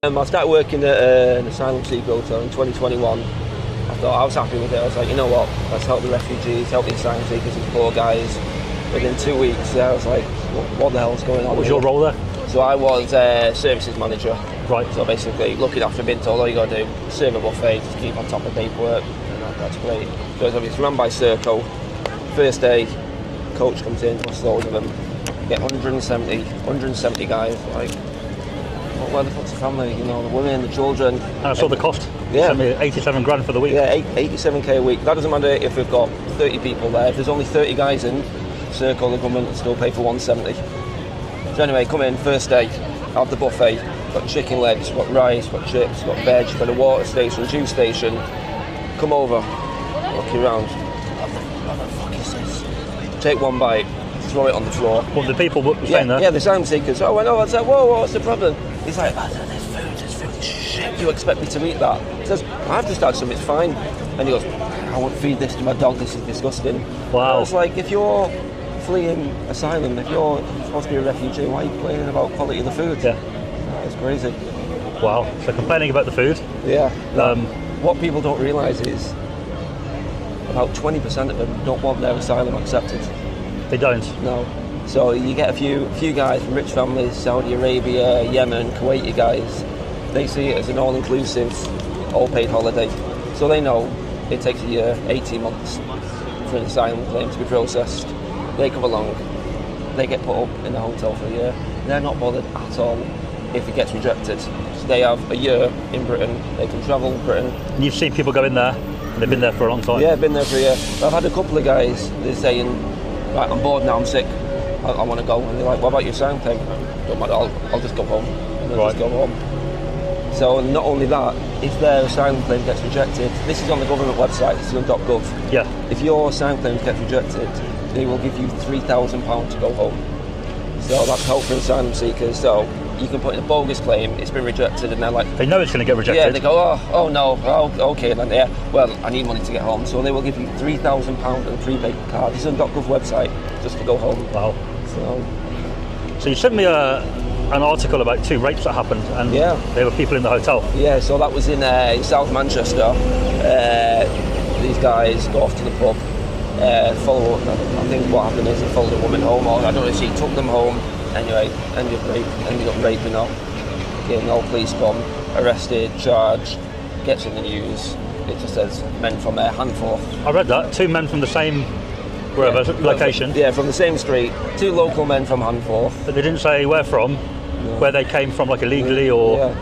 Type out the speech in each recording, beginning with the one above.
I started working at an asylum seeker hotel in 2021. I was happy with it. I was like, you know what, let's help the refugees, help the asylum seekers, these poor guys. Within 2 weeks, I was like, what the hell's going on? What was your role there? So I was services manager. Right. So basically, looking after being told all you got to do, serve a buffet, just keep on top of paperwork, and that's great. So it's obviously run by Serco. First day, coach comes in, plus loads of them, get 170 guys, like, where the fuck's the family, you know, the women, the children. And I saw the cost. Yeah. 87 grand for the week. Yeah, 87k a week. That doesn't matter if we've got 30 people there. If there's only 30 guys in, Serco, the government will still pay for 170. So anyway, come in, first day, have the buffet. Got chicken legs, got rice, got chips, got veg, got a water station, juice station. Come over, look you around. What the fuck is this? Take one bite, throw it on the floor. What, the people were saying there? Yeah, the asylum seekers. Oh, I know. I was like, whoa, what's the problem? He's like, there's food, shit. You expect me to eat that? He says, I've just had some, it's fine. And he goes, I won't feed this to my dog, this is disgusting. Wow. I was like, if you're fleeing asylum, if you're supposed to be a refugee, why are you complaining about quality of the food? Yeah. It's crazy. Wow. So complaining about the food. Yeah. What people don't realise is about 20% of them don't want their asylum accepted. They don't. No. So you get a few guys from rich families, Saudi Arabia, Yemen, Kuwaiti guys. They see it as an all-inclusive, all-paid holiday. So they know it takes a year, 18 months for an asylum claim to be processed. They come along, they get put up in a hotel for a year. They're not bothered at all if it gets rejected. So they have a year in Britain, they can travel Britain. And you've seen people go in there, and they've been there for a long time. Yeah, I've been there for a year. I've had a couple of guys, they're saying, right, I'm bored now, I'm sick, I want to go. And they're like, what about your asylum claim? Don't matter, I'll just go home. And they'll just go home. So not only that, if their asylum claim gets rejected, this is on the government website, this is on .gov. Yeah. If your asylum claim gets rejected, they will give you £3,000 to go home. So that's help for asylum seekers. So you can put in a bogus claim, it's been rejected, and they're like... They know it's going to get rejected. Yeah, they go, oh no, okay then, yeah, well, I need money to get home. So they will give you £3,000 on a prepaid card. This is on .gov website, just to go home. Wow. So you sent me an article about 2 rapes that happened, and there were people in the hotel. Yeah, so that was in South Manchester. These guys go off to the pub, follow up. I think what happened is they followed a woman home, or I don't know if she took them home. Anyway, ended up raping her. Getting all police come, arrested, charged, gets in the news. It just says men from Handforth. I read that. 2 men from the same location. Yeah, from the same street. 2 local men from Handforth. But they didn't say where from, where they came from, like illegally or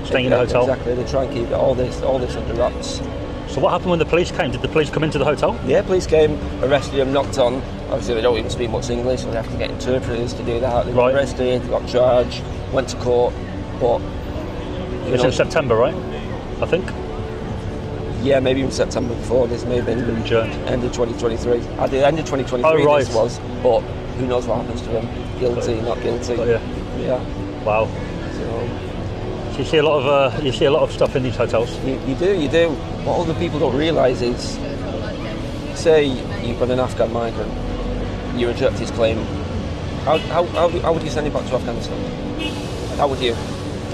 staying in the hotel. Exactly. They try and keep all this under wraps. So what happened when the police came? Did the police come into the hotel? Yeah, police came, arrested him, knocked on. Obviously, they don't even speak much English, so they have to get interpreters to do that. They got arrested, got charged, went to court, but... It's in September, right? I think? Yeah, maybe in September before. This may have been end of 2023. At the end of 2023 this was, but who knows what happens to him. Guilty, not guilty. Yeah. Wow. So you see a lot of stuff in these hotels. You do. What other people don't realise is, say you've got an Afghan migrant, you reject his claim. How would you send him back to Afghanistan? How would you?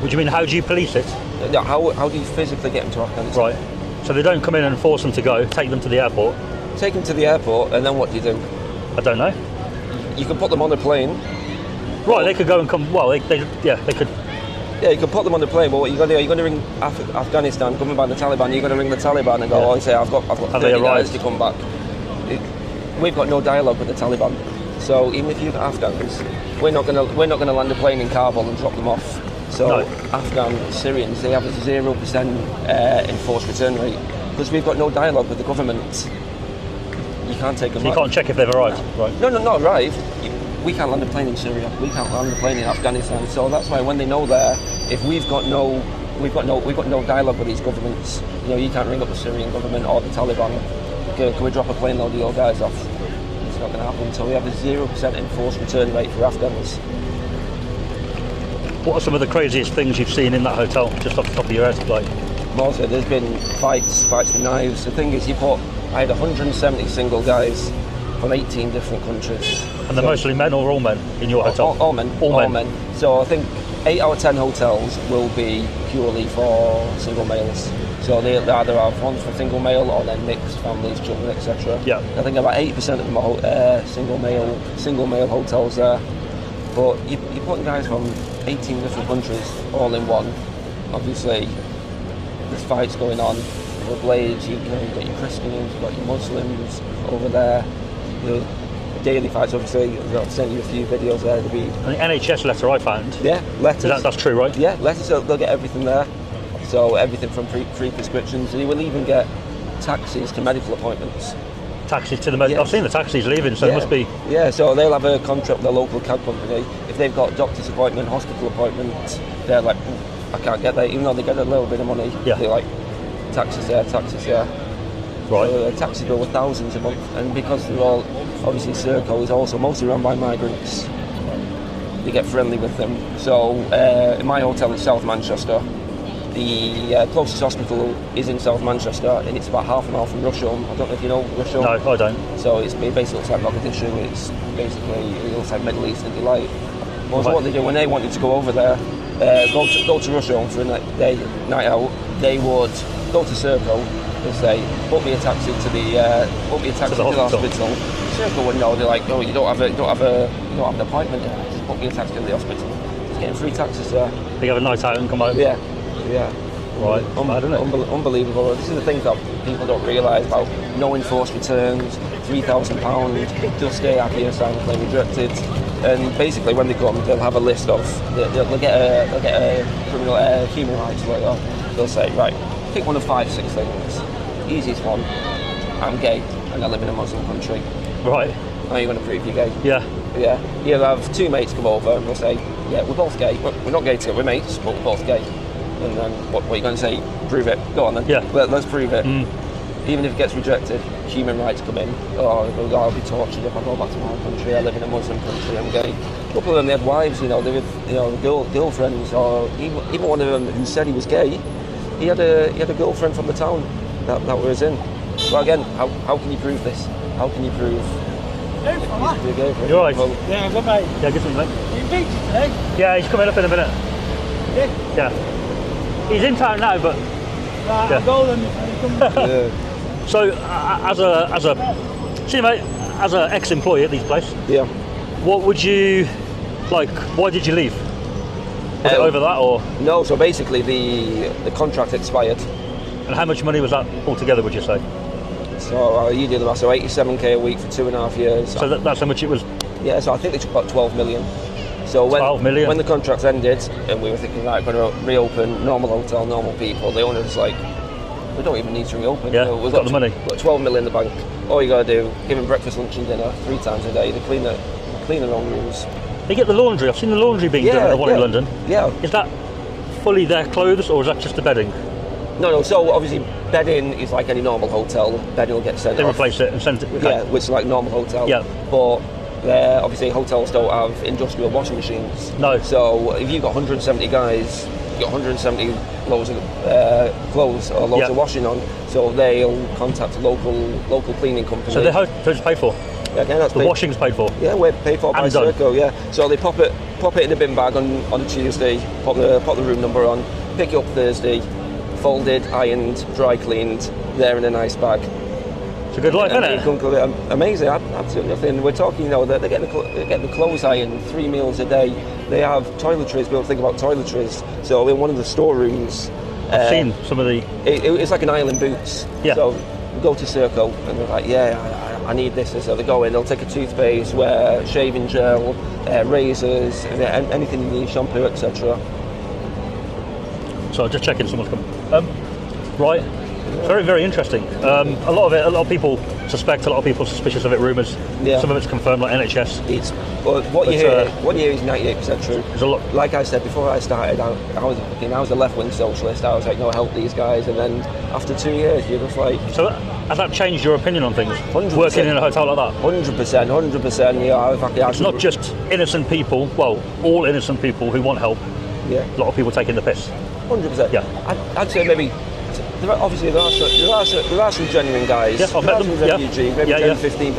Would you mean how do you police it? How do you physically get him to Afghanistan? Right. So they don't come in and force them to go. Take them to the airport. Take them to the airport, and then what do you do? I don't know. You can put them on a plane. Right. They could go and come. Well, they could. Yeah, you can put them on the plane, but what you got to do? You're going to ring Afghanistan, coming by the Taliban. You're going to ring the Taliban and go, and say, I've got 30 guys to come back. We've got no dialogue with the Taliban, so even if you've got Afghans, we're not going to land a plane in Kabul and drop them off. So Afghan Syrians, they have a 0% enforced return rate because we've got no dialogue with the government. You can't take them. So you can't check if they've arrived, right? No, not arrived. We can't land a plane in Syria. We can't land a plane in Afghanistan. So that's why when they know there, if we've got no dialogue with these governments. You know, you can't ring up the Syrian government or the Taliban. Can we drop a plane load of your guys off? It's not going to happen. So we have a 0% enforced return rate for Afghans. What are some of the craziest things you've seen in that hotel, just off the top of your head? Like, Mostly, there's been fights with knives. The thing is, I had 170 single guys from 18 different countries. And they're mostly men or all men in your hotel? All men. So I think 8 out of 10 hotels will be purely for single males. So they either have ones for single male or then mixed families, children, etc. Yeah. I think about 80% of them are single male hotels there. But you're putting guys from 18 different countries all in one. Obviously, there's fights going on. The Blades, you've got your Christians, you've got your Muslims over there. The daily fights, obviously. I've sent you a few videos there to be. And the NHS letter I found. Yeah, letters. That's true, right? Yeah, letters. They'll get everything there. So everything from free prescriptions. You will even get taxis to medical appointments. Taxis to the medical. I've seen the taxis leaving, so it must be. Yeah, so they'll have a contract with their local cab company. If they've got a doctor's appointment, hospital appointment, they're like, I can't get there, even though they get a little bit of money. Yeah. They're like, taxis there. Right. So taxi bill with thousands a month, and because they're all obviously Serco is also mostly run by migrants, they get friendly with them. So in my hotel in South Manchester, the closest hospital is in South Manchester, and it's about half an hour from Rusholme. I don't know if you know Rusholme. No, I don't. So it basically looks like Mogadishu. It's basically it looks like Middle Eastern delight. Well, so what they do when they wanted to go over there, go to Rusholme for a night out, they would go to Serco and say, book me a taxi to the hospital. Serco would know. They're like, oh, you don't have an appointment. Just book me a taxi to the hospital. Just getting free taxis there. They have a night out and come home. Yeah. Right. Bad, isn't it? Unbelievable. This is the thing that people don't realise about no enforced returns, £3,000, just stay happy and sign a claim rejected. And basically, when they come, they'll have a list of they'll get a criminal human rights lawyer. They'll say, right, pick one of 5, 6 things. Easiest one, I'm gay and I live in a Muslim country. Right. How are you going to prove you're gay? Yeah. You'll have 2 mates come over and they'll say, yeah, we're both gay. We're not gay together, we're mates, but we're both gay. And then what are you going to say? Prove it. Go on then. Yeah. Let's prove it. Even if it gets rejected, human rights come in. I'll be tortured if I go back to my country. I live in a Muslim country. I'm gay. A couple of them, they had wives. They had girlfriends, or even one of them who said he was gay. He had a girlfriend from the town that was in. But again, how can you prove this? How can you prove? You're gay? You're right. Yeah, I'm good, mate. Yeah, good thing, mate. You beat it today? Yeah, he's coming up in a minute. Yeah. He's in town now, but. Right, I'll go then. So, as an ex-employee at these places, what would you like? Why did you leave? Was it over that, or no? So basically, the contract expired. And how much money was that altogether? Would you say? So you do the math. So 87k a week for 2.5 years. So that's how much it was. Yeah. So I think they took about 12 million. So when the contracts ended, and we were thinking, right, we're going to reopen, normal hotel, normal people, the owner was like, we don't even need to reopen. Yeah, we've got the money. We've got 12 million in the bank. All you got to do, give them breakfast, lunch and dinner 3 times a day. They clean their own rooms. They get the laundry. I've seen the laundry being done at the one in London. Yeah. Is that fully their clothes, or is that just the bedding? No. So obviously, bedding is like any normal hotel. Bedding will get sent They off. replace it and send it. Okay. Yeah, which is like normal hotel. Yeah. But obviously hotels don't have industrial washing machines. No. So if you've got 170 guys, you've got 170 loads of clothes or loads of washing on, so they'll contact a local cleaning company. So the hotel's paid for? Yeah, again, that's the washing's paid for? Yeah, we're paid for by Serco, yeah. So they pop it in a bin bag on Tuesday, pop the room number on, pick it up Thursday, folded, ironed, dry cleaned, there in a nice bag. It's a good life, isn't it? Amazing, absolutely nothing. We're talking, they're getting the clothes ironed 3 meals a day. They have toiletries. We don't think about toiletries. So in one of the storerooms, I've seen some of the. It's like an aisle in Boots. Yeah. So we go to Serco and they're like, I need this. So they go in. They'll take a toothpaste, shaving gel, razors, anything you need, shampoo, etc. So just checking someone's coming. Right. Very, very interesting. A lot of people suspect, a lot of people suspicious of it, rumours. Yeah. Some of it's confirmed, like NHS. What you hear is 98% true. There's a lot. Like I said before I started, I was a left-wing socialist. I was like, no, help these guys. And then after 2 years, you're just like... So has that changed your opinion on things? 100%. Working in a hotel like that? 100%. Yeah, it's not just innocent people, well, all innocent people who want help. Yeah. A lot of people taking the piss. 100%. Yeah. I'd say maybe... There are some genuine guys. Yeah, I've met them. Refugees, maybe 10-15%.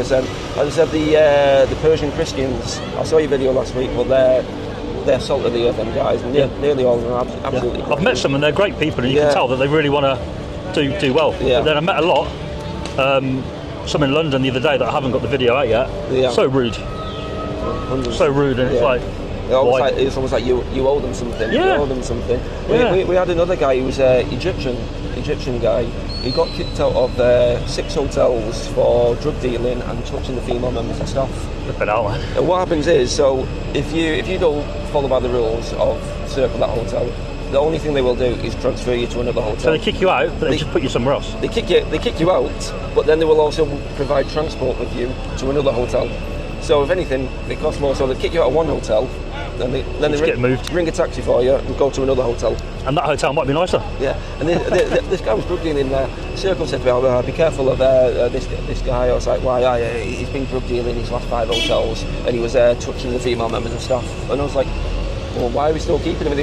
As I said, the Persian Christians. I saw your video last week, but they're salt of the earth, them guys. Nearly all of them are absolutely. I've met some and they're great people, and you can tell that they really want to do well. Yeah. But then I met a lot. Some in London the other day that I haven't got the video out yet. Yeah. So rude. 100%. So rude, and it's like. It's almost like you owe them something. Yeah. You owe them something. Yeah. We had another guy who was an Egyptian guy. He got kicked out of 6 hotels for drug dealing and touching the female members of staff. Flip it out, man. And what happens is, so if you don't follow by the rules of Circle that hotel, the only thing they will do is transfer you to another hotel. So they kick you out, but they just put you somewhere else. They kick you out, but then they will also provide transport with you to another hotel. So if anything, they cost more. So they kick you out of one hotel, then they get moved. ring a taxi for you and go to another hotel. And that hotel might be nicer. Yeah, and this guy was drug dealing there. Circle said to me, be careful of this guy. I was like, why? He's been drug dealing his last 5 hotels, and he was touching the female members of staff. And I was like, well, why are we still keeping him?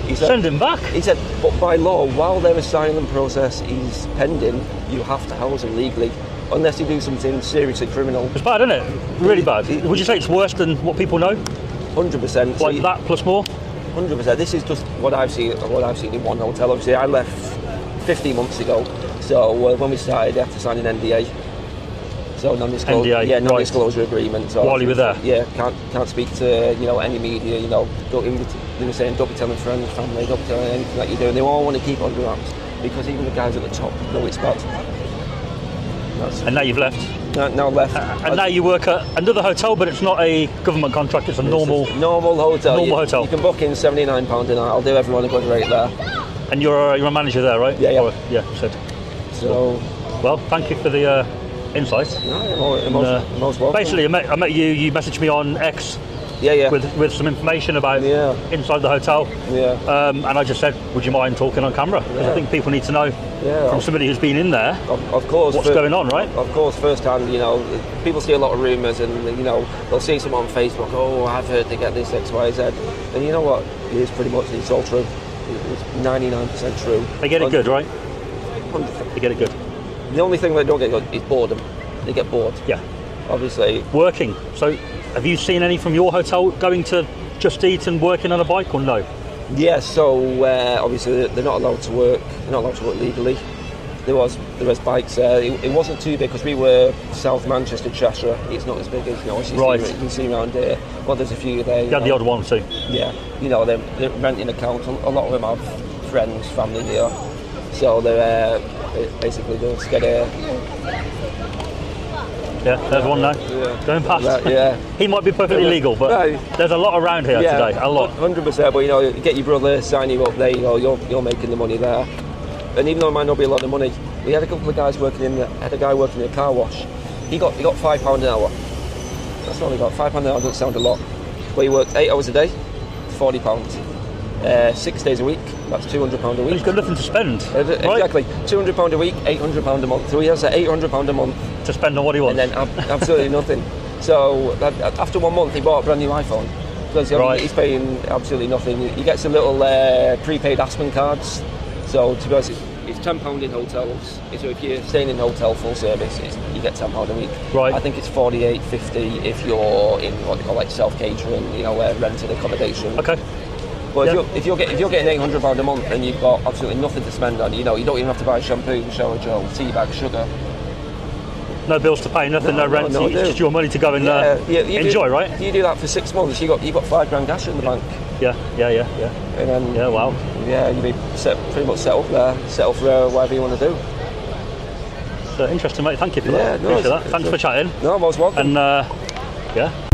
He said, send him back. He said, but by law, while their asylum process is pending, you have to house him legally, unless you do something seriously criminal. It's bad, isn't it? Really bad. Would you say it's worse than what people know? 100%. Like that plus more? 100%. This is just what I've seen in one hotel. Obviously, I left 15 months ago, so when we started, I had to sign an NDA. So non-disclosure, NDA, non-disclosure agreement. So while you were there? Yeah, can't speak to any media. They were saying don't be telling friends, family, don't be telling anything that you do. And they all want to keep on under wraps because even the guys at the top know it's bad. And now you've left. Now left. And now you work at another hotel, but it's not a government contract. It's a normal hotel. Hotel. You can book in £79 a night. I'll do everyone a good rate there. And you're a manager there, right? Yeah. Oh, yeah. Said. So. Well, thank you for the insight. Most welcome. Basically, I met you. You messaged me on X. Yeah. With some information about inside the hotel. Yeah. And I just said, would you mind talking on camera? Because I think people need to know from somebody who's been in there. Of course. What's going on, right? Of course, firsthand. People see a lot of rumours, and they'll see someone on Facebook. Oh, I've heard they get this X, Y, Z. And you know what? It's all true. It's 99% true. They get it good, right? 100%. They get it good. The only thing they don't get good is boredom. They get bored. Yeah. Obviously. Working. So, have you seen any from your hotel going to Just Eat and working on a bike, or no? Yeah. So obviously they're not allowed to work. They're not allowed to work legally. There was bikes there. It wasn't too big because we were South Manchester, Cheshire. It's not as big as you can see around here. But there's a few there. You had the odd one too. Yeah. They're renting accounts. A lot of them have friends, family here. So they're basically just get a. Yeah, there's one now. Yeah. Going past. Yeah. He might be perfectly legal, but there's a lot around here today. A lot. 100%. But you get your brother, sign you up. There you go. You're making the money there. And even though it might not be a lot of money, we had a couple of guys working in a car wash. He got £5 an hour. That's all he got. £5 an hour doesn't sound a lot, but he worked 8 hours a day, £40. 6 days a week. That's £200 a week. He's got nothing to spend. Exactly. £200 a week, £800 a month. So he has £800 a month to spend on what he wants. And then absolutely nothing. So after 1 month, he bought a brand new iPhone. Because he's paying absolutely nothing. He gets a little prepaid Aspen cards. So to be honest, it's £10 in hotels. So if you're staying in hotel full service, you get £10 a week. Right. I think it's £48.50 if you're in what they call like self-catering, rented accommodation. Okay. But if you're getting £800 a month and you've got absolutely nothing to spend on, you don't even have to buy shampoo, shower gel, tea bag, sugar. No bills to pay, nothing, no rent. It's just your money to go and enjoy, right? You do that for 6 months, you got £5 cash in the bank. Yeah. And then wow. Yeah, you'll be pretty much set up there, for whatever you want to do. So interesting, mate. Thank you for that. No, Thanks for chatting. No, most welcome. And